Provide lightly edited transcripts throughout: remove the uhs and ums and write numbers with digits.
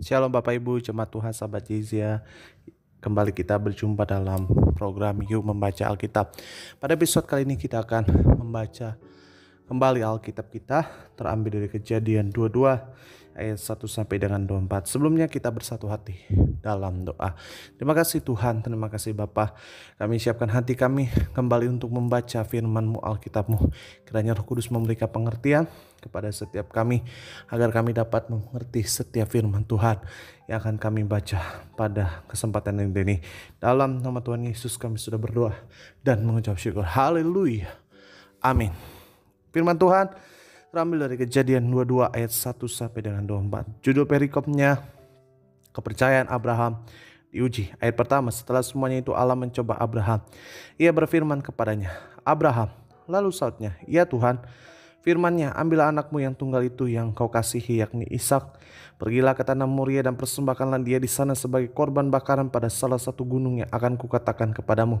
Shalom Bapak Ibu, jemaat Tuhan, sahabat Yezia. Kembali kita berjumpa dalam program Yuk Membaca Alkitab. Pada episode kali ini kita akan membaca kembali Alkitab kita, terambil dari Kejadian 22 ayat 1 sampai dengan 24. Sebelumnya kita bersatu hati dalam doa. Terima kasih Tuhan, terima kasih Bapa. Kami siapkan hati kami kembali untuk membaca firman-Mu, Alkitab-Mu. Kiranya Roh Kudus memberikan pengertian kepada setiap kami, agar kami dapat mengerti setiap firman Tuhan yang akan kami baca pada kesempatan ini. Dalam nama Tuhan Yesus kami sudah berdoa dan mengucap syukur. Haleluya. Amin. Firman Tuhan terambil dari Kejadian 22 ayat 1 sampai dengan 24. Judul perikopnya, kepercayaan Abraham diuji. Ayat pertama, setelah semuanya itu Allah mencoba Abraham. Ia berfirman kepadanya, Abraham. Lalu sautnya, ya Tuhan. Firman-Nya, ambillah anakmu yang tunggal itu yang kau kasihi, yakni Ishak. Pergilah ke tanah Moria dan persembahkanlah dia di sana sebagai korban bakaran pada salah satu gunung yang akan kukatakan kepadamu.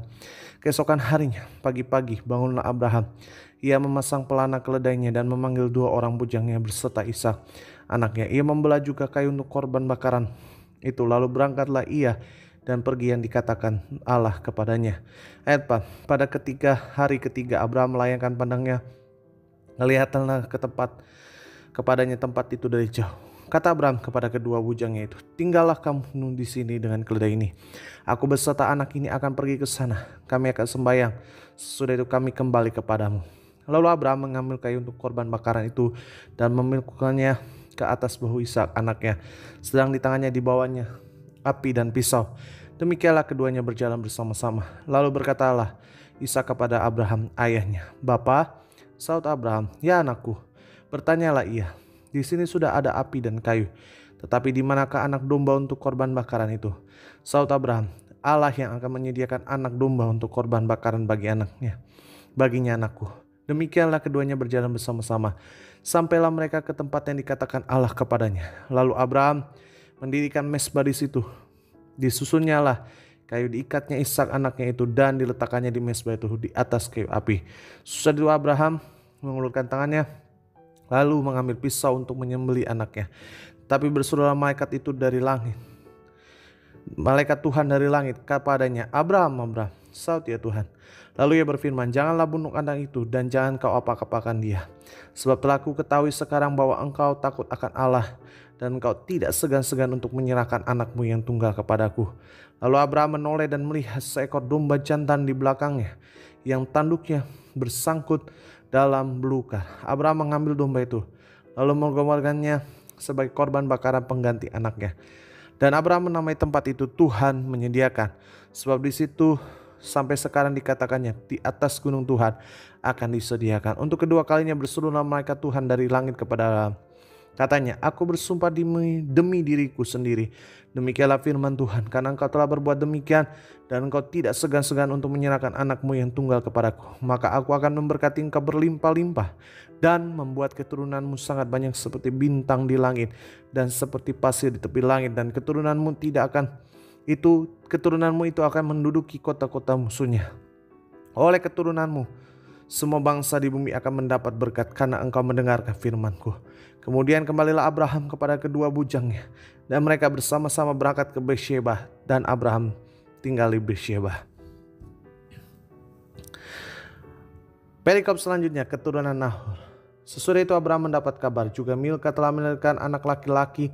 Keesokan harinya, pagi-pagi, bangunlah Abraham. Ia memasang pelana keledainya dan memanggil 2 orang bujangnya berserta Ishak anaknya. Ia membelah juga kayu untuk korban bakaran itu. Lalu berangkatlah ia dan pergi yang dikatakan Allah kepadanya. Ayat 4. Pada hari ketiga Abraham melayangkan pandangnya, ngelihatlah kepadanya tempat itu dari jauh. Kata Abraham kepada kedua bujangnya itu, tinggallah kamu di sini dengan keledai ini. Aku beserta anak ini akan pergi ke sana. Kami akan sembahyang. Sesudah itu kami kembali kepadamu. Lalu Abraham mengambil kayu untuk korban bakaran itu dan memikulkannya ke atas bahu Ishak anaknya. Sedang di tangannya dibawanya api dan pisau. Demikianlah keduanya berjalan bersama-sama. Lalu berkatalah Ishak kepada Abraham ayahnya, Bapa. Saut Abraham, ya anakku. Bertanyalah ia, di sini sudah ada api dan kayu, tetapi di manakah anak domba untuk korban bakaran itu? Saut Abraham, Allah yang akan menyediakan anak domba untuk korban bakaran baginya anakku. Demikianlah keduanya berjalan bersama-sama, sampailah mereka ke tempat yang dikatakan Allah kepadanya. Lalu Abraham mendirikan mezbah di situ. Disusunnyalah kayu, diikatnya Ishak anaknya itu dan diletakkannya di mezbah itu di atas kayu api. Sesudah itu Abraham mengulurkan tangannya lalu mengambil pisau untuk menyembelih anaknya. Tapi berserulah malaikat itu dari langit. Malaikat Tuhan dari langit kepadanya, Abraham, Abraham. Saut, ya Tuhan. Lalu ia berfirman, janganlah bunuh anak itu dan jangan kau apa-apakan dia. Sebab telah ku ketahui sekarang bahwa engkau takut akan Allah dan engkau tidak segan-segan untuk menyerahkan anakmu yang tunggal kepadaku. Lalu Abraham menoleh dan melihat seekor domba jantan di belakangnya yang tanduknya bersangkut dalam belukar. Abraham mengambil domba itu lalu menggorbankannya sebagai korban bakaran pengganti anaknya. Dan Abraham menamai tempat itu Tuhan menyediakan, sebab di situ sampai sekarang dikatakannya, di atas gunung Tuhan akan disediakan. Untuk kedua kalinya berserulah malaikat Tuhan dari langit kepada Abraham. Katanya, aku bersumpah demi diriku sendiri. Demikianlah firman Tuhan, karena engkau telah berbuat demikian dan engkau tidak segan-segan untuk menyerahkan anakmu yang tunggal kepadaku, maka aku akan memberkati engkau berlimpah-limpah dan membuat keturunanmu sangat banyak seperti bintang di langit dan seperti pasir di tepi langit. Dan keturunanmu itu akan menduduki kota-kota musuhnya. Oleh keturunanmu semua bangsa di bumi akan mendapat berkat karena engkau mendengarkan firman-Ku. Kemudian kembalilah Abraham kepada kedua bujangnya dan mereka bersama-sama berangkat ke Beersheba dan Abraham tinggal di Beersheba. Perikop selanjutnya, keturunan Nahor. Sesudah itu Abraham mendapat kabar juga Milka telah melahirkan anak laki-laki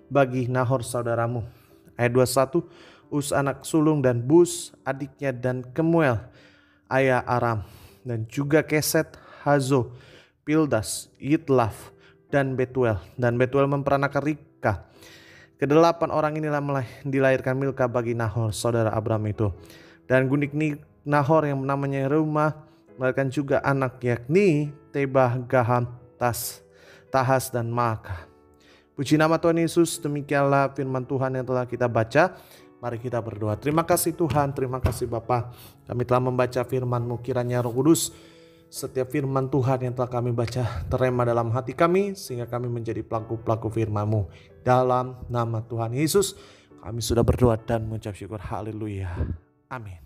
bagi Nahor saudaramu. Ayat 21, Uz anak sulung dan Bus adiknya dan Kemuel ayah Aram. Dan juga Keset, Hazo, Pildas, Yitlaf, dan Betuel. Dan Betuel memperanakan Ribka. Kedelapan orang inilah dilahirkan Milka bagi Nahor, saudara Abraham itu. Dan gundik Nahor yang namanya Reumah melahirkan juga anak, yakni Tebah, Gaham, Tahas, dan Maaka. Puji nama Tuhan Yesus. Demikianlah firman Tuhan yang telah kita baca. Mari kita berdoa. Terima kasih Tuhan, terima kasih Bapa. Kami telah membaca firman-Mu, kiranya Roh Kudus setiap firman Tuhan yang telah kami baca terema dalam hati kami, sehingga kami menjadi pelaku-pelaku firman-Mu. Dalam nama Tuhan Yesus kami sudah berdoa dan mengucap syukur. Haleluya. Amin.